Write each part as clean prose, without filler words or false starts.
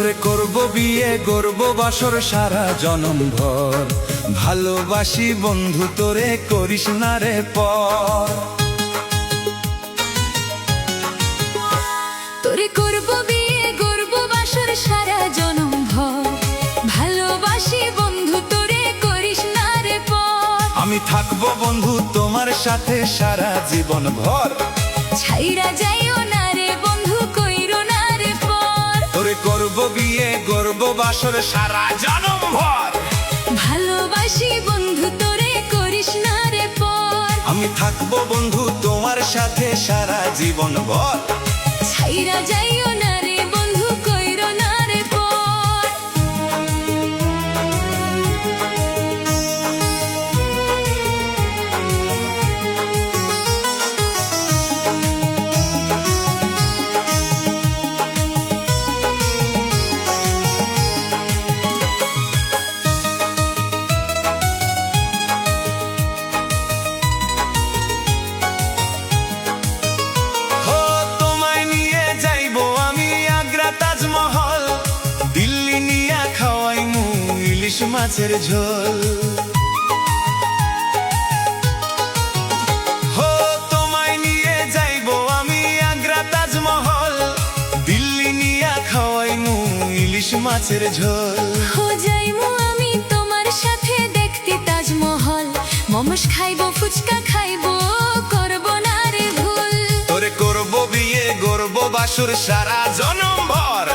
তোরে করব বিয়ে গর্ব বাসর সারা জনম ভর, ভালোবাসি বন্ধু তোরে করিস না রে পর। তোরে করব বিয়ে গর্ব বাসর সারা জনম ভর, ভালোবাসি বন্ধু তোরে করিস না রে পর। আমি থাকবো বন্ধু তোমার সাথে সারা জীবন ভর, ছাইরা যাইও না রে বন্ধু কইরো না রে পর। তোরে করব বিয়ে গর্ব বাসর সারা জনম ভর, ভালোবাসি বন্ধু তোরে করিস না রে পর। আমি থাকবো বন্ধু তোমার সাথে সারা জীবন ভর, ছাইরা যাইও না রে বন্ধু কইরো না রে পর। দিল্লি নিয়া খাওয়াইমু ইলিশ মাছের ঝোল। হো তোমায় নিয়ে যাইবো আমি আগ্রা তাজমহল, দিল্লি নিয়া খাওয়াইমু ইলিশ মাছের ঝোল। হো যাইমু আমি তোমার সাথে দেখতে তাজমহল, মোমোস খাইবো ফুচকা খাইবো করব না রে ভুল। তোরে করব বিয়ে গর্ব বাসর সারা জনম ভর,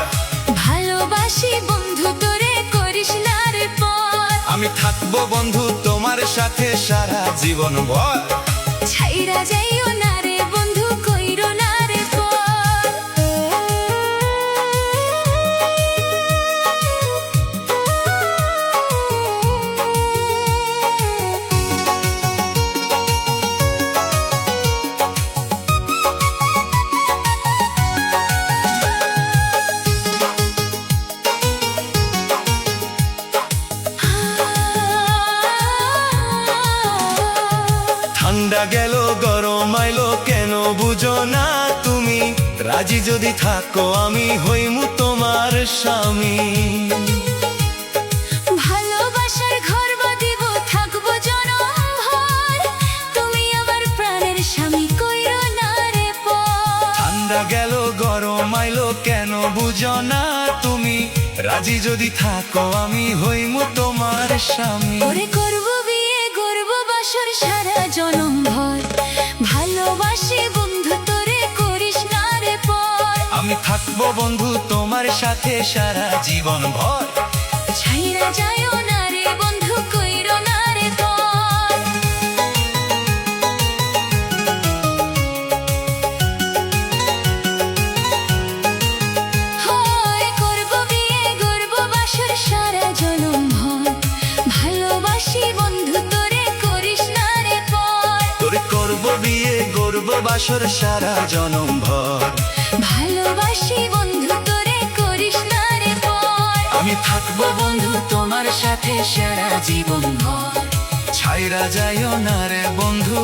ভালোবাসি বন্ধু তোরে করিস না রে পর। আমি থাকবো বন্ধু তোমার সাথে সারা জীবন ভর, ছাইরা যাইও না রে বন্ধু কইরো না রে পর। ঠান্ডা গেল গরম আইলো কেন বুঝো না তুমি, রাজি যদি থাকো আমি হইমু তোমার স্বামী। ভালোবাসার ঘর বাঁধিব থাকবো জনম ভর, তুমি আমার প্রাণের স্বামী কইরো না রে পর। ঠান্ডা গেল গরম আইলো কেন বুঝো না তুমি, রাজি যদি থাকো আমি হইমু তোমার স্বামী। ওরে করব বিয়ে গর্ব বাসর সারা জনম ভর, ভালোবাসি বন্ধু তোরে করিস না রে পর। আমি থাকবো বন্ধু তোমার সাথে সারা জীবন ভর, ছাইরা যাইও না রে বন্ধু কইরো না রে পর। হয় করব বিয়ে গর্ব বাসর সারা জনম ভর, ভালোবাসি বন্ধু তোরে করিস না রে পর। তোরে করব বিয়ে গর্ব বাসর সারা জনম ভর, ভালোবাসি বন্ধু তোরে করিস না রে পর। আমি থাকবো বন্ধু তোমার সাথে সারা জীবন ভর, ছাইরা যাইও না রে বন্ধু।